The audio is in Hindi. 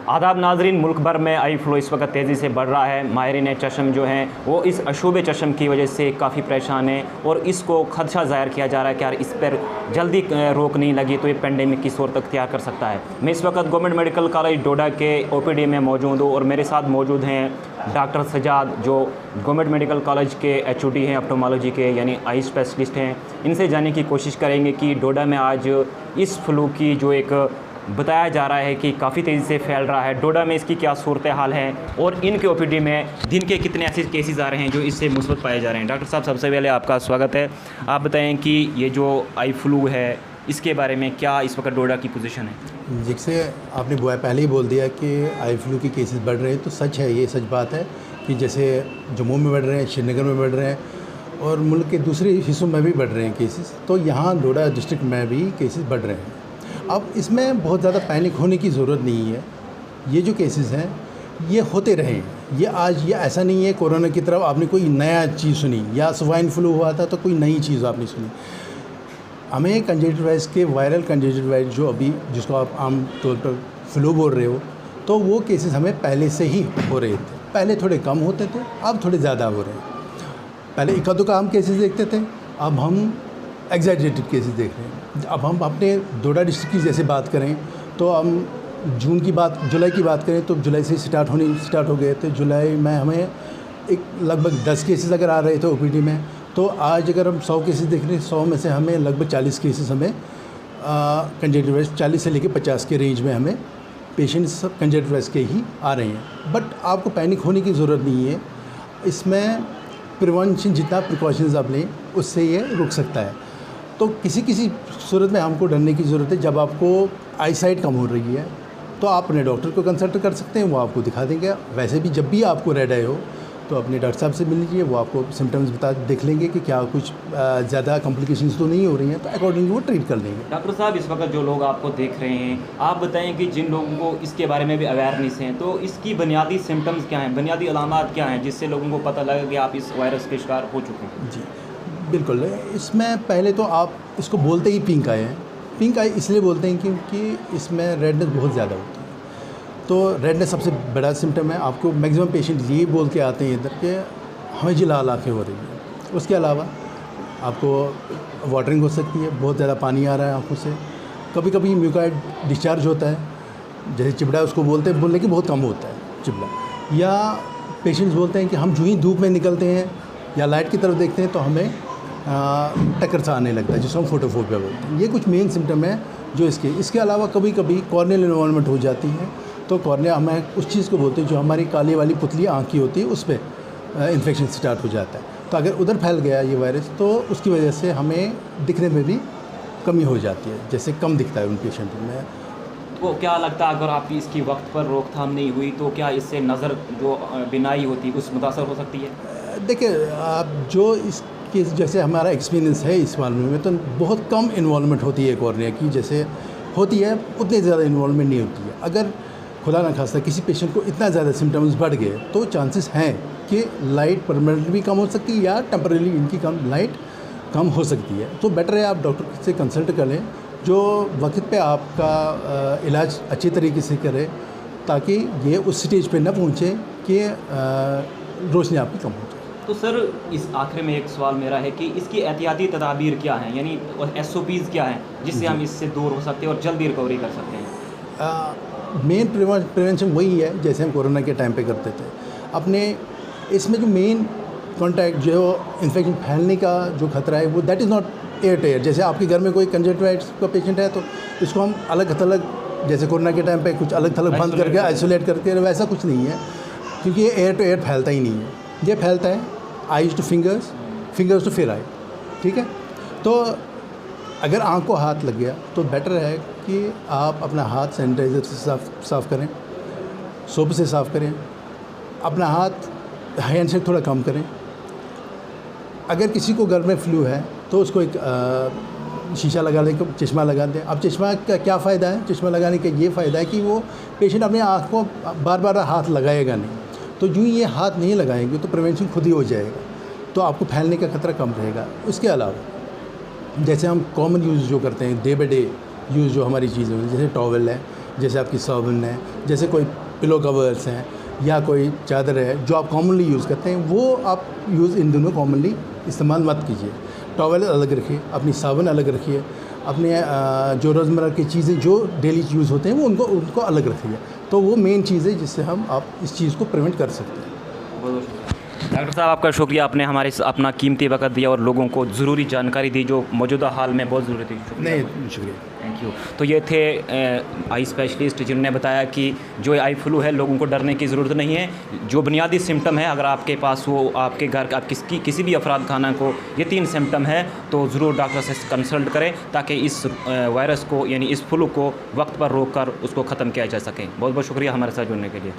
आदाब नाजरीन, मुल्क भर में आई फ्लू इस वक्त तेज़ी से बढ़ रहा है। माहिरीन चश्म जो हैं वो इस अशूब चश्म की वजह से काफ़ी परेशान हैं और इसको खदशा ज़ाहिर किया जा रहा है कि यार इस पर जल्दी रोक नहीं लगी तो ये पेंडेमिक की सूरत अख्तियार कर सकता है। मैं इस वक्त गवर्नमेंट मेडिकल कॉलेज डोडा के OPD में मौजूद हूँ और मेरे साथ मौजूद हैं डॉक्टर सजाद जो गवर्नमेंट मेडिकल कॉलेज के HOD हैं, ऑप्टोमोलॉजी के यानी आई स्पेशलिस्ट हैं। इनसे जानने की कोशिश करेंगे कि डोडा में आज इस फ्लू की जो एक बताया जा रहा है कि काफ़ी तेज़ी से फैल रहा है, डोडा में इसकी क्या सूरत हाल है और इनके OPD में दिन के कितने ऐसे केसेस आ रहे हैं जो इससे मुस्बत पाए जा रहे हैं। डॉक्टर साहब, सबसे पहले आपका स्वागत है। आप बताएं कि ये जो आई फ्लू है इसके बारे में क्या इस वक्त डोडा की पोजीशन है। जिससे आपने पहले ही बोल दिया कि आई फ्लू के केसेस बढ़ रहे हैं, तो सच है, ये सच बात है कि जैसे जम्मू में बढ़ रहे हैं, श्रीनगर में बढ़ रहे हैं और मुल्क के दूसरे हिस्सों में भी बढ़ रहे हैं केसेस, तो यहाँ डोडा डिस्ट्रिक्ट में भी केसेस बढ़ रहे हैं। अब इसमें बहुत ज़्यादा पैनिक होने की ज़रूरत नहीं है। ये जो केसेस हैं ये होते रहे, ये आज ये ऐसा नहीं है कोरोना की तरफ आपने कोई नया चीज़ सुनी या स्वाइन फ्लू हुआ था तो कोई नई चीज़ आपने सुनी। हमें कंजक्टिवाइटिस के वायरल कंजक्टिवाइटिस जो अभी जिसको आप आम तौर पर फ्लू बोल रहे हो, तो वो केसेस हमें पहले से ही हो रहे थे। पहले थोड़े कम होते थे, अब थोड़े ज़्यादा हो रहे हैं। पहले इक्का दुक्का हम केसेस देखते थे, अब हम एग्जैजरेटेड केसेस देख रहे हैं। अब हम अपने डोडा डिस्ट्रिक्ट की जैसे बात करें तो हम जुलाई की बात करें तो जुलाई से स्टार्ट हो गए थे। जुलाई में हमें एक लगभग 10 केसेस अगर आ रहे थे OPD में, तो आज अगर हम 100 केसेस देख रहे हैं, 100 में से हमें लगभग 40 केसेस हमें कंजक्टिवाइटिस 40 से लेकर 50 के रेंज में हमें पेशेंट्स सब कंजक्टिवाइटिस के ही आ रहे हैं। बट आपको पैनिक होने की ज़रूरत नहीं है। इसमें प्रिवेंशन जितना प्रिकॉशंस आप लें उससे ये रुक सकता है। तो किसी सूरत में हमको डरने की ज़रूरत है। जब आपको आई साइट कम हो रही है तो आप अपने डॉक्टर को कंसल्ट कर सकते हैं, वो आपको दिखा देंगे। वैसे भी जब भी आपको रेड आई हो तो अपने डॉक्टर साहब से मिल लीजिए, वो आपको सिम्टम्स देख लेंगे कि क्या कुछ ज़्यादा कॉम्प्लिकेशंस तो नहीं हो रही हैं, तो अकॉर्डिंगली वो ट्रीट कर लेंगे। डॉक्टर साहब, इस वक्त जो लोग आपको देख रहे हैं, आप बताएं कि जिन लोगों को इसके बारे में भी अवेयरनेस है, तो इसकी बुनियादी सिम्टम्स क्या हैं, बुनियादी अलामात क्या हैं जिससे लोगों को पता लगे कि आप इस वायरस के शिकार हो चुके हैं। जी बिल्कुल। इसमें पहले तो आप इसको बोलते ही पिंक आई है। पिंक आई इसलिए बोलते हैं क्योंकि इसमें रेडनेस बहुत ज़्यादा होती है। तो रेडनेस सबसे बड़ा सिम्टम है। आपको मैक्सिमम पेशेंट ये बोल के आते हैं इधर के हमें जी लाल आँखें हो रही है। उसके अलावा आपको वाटरिंग हो सकती है, बहुत ज़्यादा पानी आ रहा है आँखों से। कभी कभी म्यूकाइड डिस्चार्ज होता है, जैसे चिबड़ा उसको बोलते हैं, लेकिन बहुत कम होता है चिबड़ा। या पेशेंट्स बोलते हैं कि हम जो ही धूप में निकलते हैं या लाइट की तरफ देखते हैं तो हमें टक्कर सा आने लगता है, जिसको हम फोटोफोबिया बोलते हैं। ये कुछ मेन सिम्टम है जो इसके अलावा कभी कभी कॉर्नियल इन्वॉल्वमेंट हो जाती है। तो कॉर्निया हमें उस चीज़ को बोलते हैं जो हमारी काली वाली पुतली आँख की होती है, उस पर इन्फेक्शन स्टार्ट हो जाता है। तो अगर उधर फैल गया ये वायरस तो उसकी वजह से हमें दिखने में भी कमी हो जाती है, जैसे कम दिखता है उन पेशेंट में। तो क्या लगता है अगर आपकी इसकी वक्त पर रोकथाम नहीं हुई तो क्या इससे नज़र जो बिनाई होती है उस मुतासर हो सकती है। देखिए, आप जो इसके जैसे हमारा एक्सपीरियंस है इस मामले में, तो बहुत कम इन्वॉल्वमेंट होती है कॉर्निया की, जैसे होती है उतनी ज़्यादा इन्वॉल्वमेंट नहीं होती है। अगर खुदा न खास्ता किसी पेशेंट को इतना ज़्यादा सिम्टम्स बढ़ गए तो चांसेस हैं कि लाइट परमानेंटली भी कम हो सकती है या टेम्परेरी इनकी लाइट कम हो सकती है। तो बेटर है आप डॉक्टर से कंसल्ट कर लें जो वक्त पे आपका इलाज अच्छी तरीके से करे, ताकि ये उस स्टेज पे ना पहुँचे कि रोशनी आपकी कम हो जाए। तो सर, इस आखिर में एक सवाल मेरा है कि इसकी एहतियाती तदाबीर क्या हैं, यानी SOPs क्या हैं जिससे हम इससे दूर हो सकते हैं और जल्दी रिकवरी कर सकते हैं। मेन प्रिवेंशन वही है जैसे हम कोरोना के टाइम पे करते थे। अपने इसमें जो मेन कॉन्टैक्ट जो इन्फेक्शन फैलने का जो खतरा है वो that is not air to air. जैसे आपके घर में कोई कंजक्टिवाइटिस का पेशेंट है तो इसको हम अलग थलग, जैसे कोरोना के टाइम पे कुछ अलग थलग बंद करके आइसोलेट करके, वैसा कुछ नहीं है, क्योंकि ये एयर टू एयर फैलता ही नहीं है। ये फैलता है eyes to fingers, fingers to फिर आई। ठीक है, तो अगर आँख को हाथ लग गया तो बेटर है कि आप अपना हाथ सैनिटाइज़र से साफ़ करें, सोप से साफ़ करें, अपना हाथ हैंडशेक थोड़ा कम करें। अगर किसी को घर में फ्लू है तो उसको एक शीशा लगा दें, चश्मा लगा दें। अब चश्मा का क्या फ़ायदा है, चश्मा लगाने का ये फ़ायदा है कि वो पेशेंट अपने आँख को बार बार हाथ लगाएगा नहीं, तो यूँ ये हाथ नहीं लगाएंगे तो प्रिवेंशन खुद ही हो जाएगा, तो आपको फैलने का खतरा कम रहेगा। उसके अलावा जैसे हम कॉमन यूज़ जो करते हैं, डे बाई डे यूज़ जो हमारी चीज़ें हैं, जैसे टॉवल है, जैसे आपकी साबुन है, जैसे कोई पिलो कवर्स हैं या कोई चादर है जो आप कॉमनली यूज़ करते हैं, वो आप यूज़ इन दोनों कॉमनली इस्तेमाल मत कीजिए। टॉवल अलग रखिए, अपनी साबुन अलग रखिए, अपने जो रोज़मर्रा की चीज़ें जो डेली यूज़ होते हैं वो उनको अलग रखिए। तो वो मेन चीज़ है जिससे आप इस चीज़ को प्रिवेंट कर सकते हैं। डॉक्टर साहब, आपका शुक्रिया, आपने हमारे अपना कीमती वक्त दिया और लोगों को ज़रूरी जानकारी दी जो मौजूदा हाल में बहुत ज़रूरी थी। नहीं, शुक्रिया। Thank you. तो ये थे आई स्पेशलिस्ट जिन्होंने बताया कि जो आई फ्लू है लोगों को डरने की ज़रूरत नहीं है। जो बुनियादी सिम्टम है अगर आपके पास वो आपके घर आप किसी भी अफराद खाना को ये 3 सिम्टम है तो ज़रूर डॉक्टर से कंसल्ट करें ताकि इस वायरस को यानी इस फ्लू को वक्त पर रोक कर उसको ख़त्म किया जा सके। बहुत बहुत शुक्रिया हमारे साथ जुड़ने के लिए।